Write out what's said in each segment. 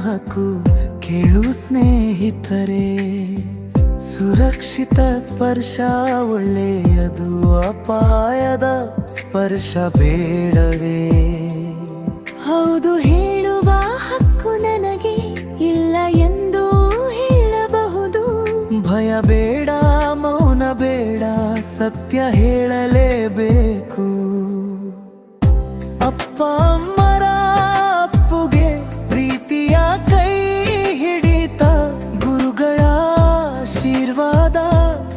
ಹಕ್ಕು ಕೇಳು ಸ್ನೇಹಿತರೆ. ಸುರಕ್ಷಿತ ಸ್ಪರ್ಶ ಒಳ್ಳೆಯದು, ಅಪಾಯದ ಸ್ಪರ್ಶ ಬೇಡವೇ. ಹೌದು ಹೇಳುವ ಹಕ್ಕು ನನಗೆ ಇಲ್ಲ ಎಂದು ಹೇಳಬಹುದು. ಭಯ ಬೇಡ, ಮೌನ ಬೇಡ, ಸತ್ಯ ಹೇಳಲೇಬೇಕು. ಅಪ್ಪ ಅಮ್ಮರ ಅಪ್ಪುಗೆ ಪ್ರೀತಿಯ ಕೈ ಹಿಡಿತ, ಗುರುಗಳ ಆಶೀರ್ವಾದ,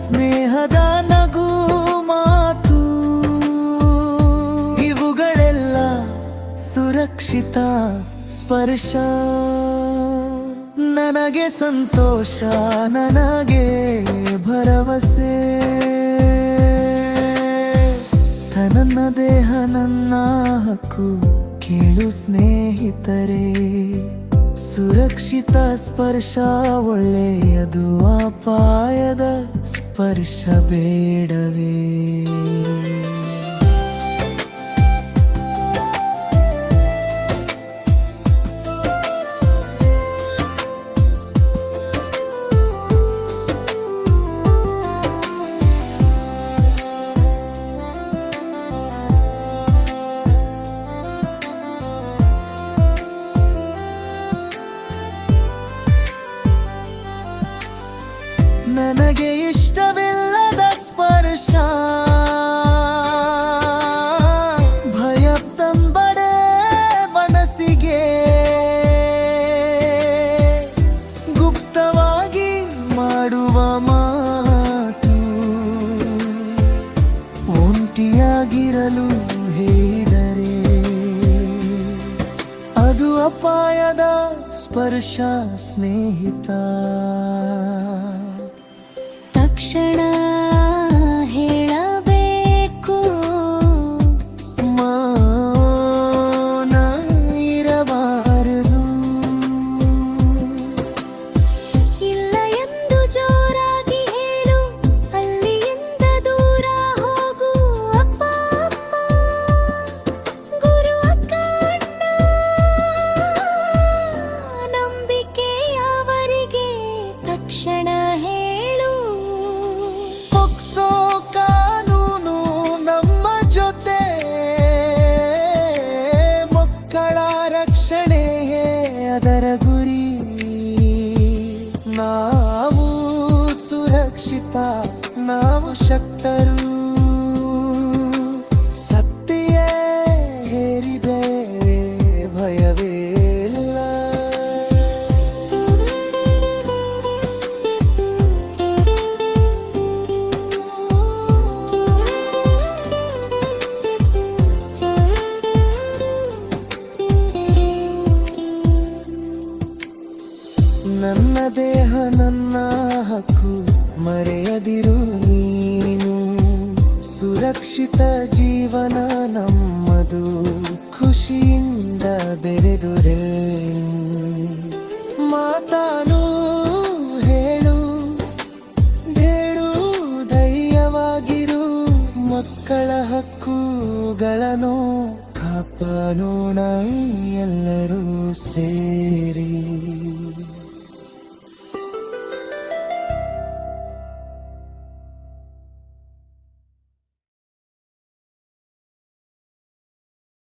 ಸ್ನೇಹದ ನಗು ಮಾತು, ಇವುಗಳೆಲ್ಲ ಸುರಕ್ಷಿತ ಸ್ಪರ್ಶ. ನನಗೆ ಸಂತೋಷ, ನನಗೆ ಭರವಸೆ. ನನ್ನ ದೇಹ ನನ್ನ ಹಕ್ಕು ಕೇಳು ಸ್ನೇಹಿತರೆ. ಸುರಕ್ಷಿತ ಸ್ಪರ್ಶ ಒಳ್ಳೆಯದು, ಅಪಾಯದ ಸ್ಪರ್ಶ ಬೇಡವೇ. ನನಗೆ ಇಷ್ಟವಿಲ್ಲದ ಸ್ಪರ್ಶ, ಭಯ ತಂಬಡೆ ಮನಸ್ಸಿಗೆ. ಗುಪ್ತವಾಗಿ ಮಾಡುವ ಮಾತು, ಒಂಟಿಯಾಗಿರಲು ಹೇಳಿದರೆ ಅದು ಅಪಾಯದ ಸ್ಪರ್ಶ ಸ್ನೇಹಿತ. ತಕ್ಷಣ ಹೇಳಬೇಕು, ಮೌನ ಇರಬಾರದು. ಇಲ್ಲ ಎಂದು ಜೋರಾಗಿ ಹೇಳು, ಅಲ್ಲಿಯಿಂದ ದೂರ ಹೋಗು. ಅಪ್ಪ ಅಮ್ಮ, ಗುರು ಅಕ್ಕ ಅಣ್ಣ, ನಂಬಿಕೆಯವರಿಗೆ ತಕ್ಷಣ ಹೇಳು. ಪೋಕ್ಸೋ ಕಾನೂನು ನಮ್ಮ ಜೊತೆ, ಮಕ್ಕಳ ರಕ್ಷಣೆಯೇ ಅದರ ಗುರಿ. ನಾವು ಸುರಕ್ಷಿತ, ನಾವು ಶಕ್ತರು. ಸತ್ಯ ಹೇರಿದೆ ಭಯವೇ ಇಲ್ಲ. ನನ್ನ ದೇಹ ನನ್ನ ಹಕ್ಕು ಮರೆಯದಿರು ನೀನು. ಸುರಕ್ಷಿತ ಜೀವನ ನಮ್ಮದು, ಖುಷಿಯಿಂದ ಬೆರೆದುರೆ. ಮಾತಾನು ಹೇಳು, ಹೇಳು, ಧೈರ್ಯವಾಗಿರು. ಮಕ್ಕಳ ಹಕ್ಕುಗಳನ್ನು ಕಾಪಾಡೋಣ ಎಲ್ಲರೂ ಸೇರಿ.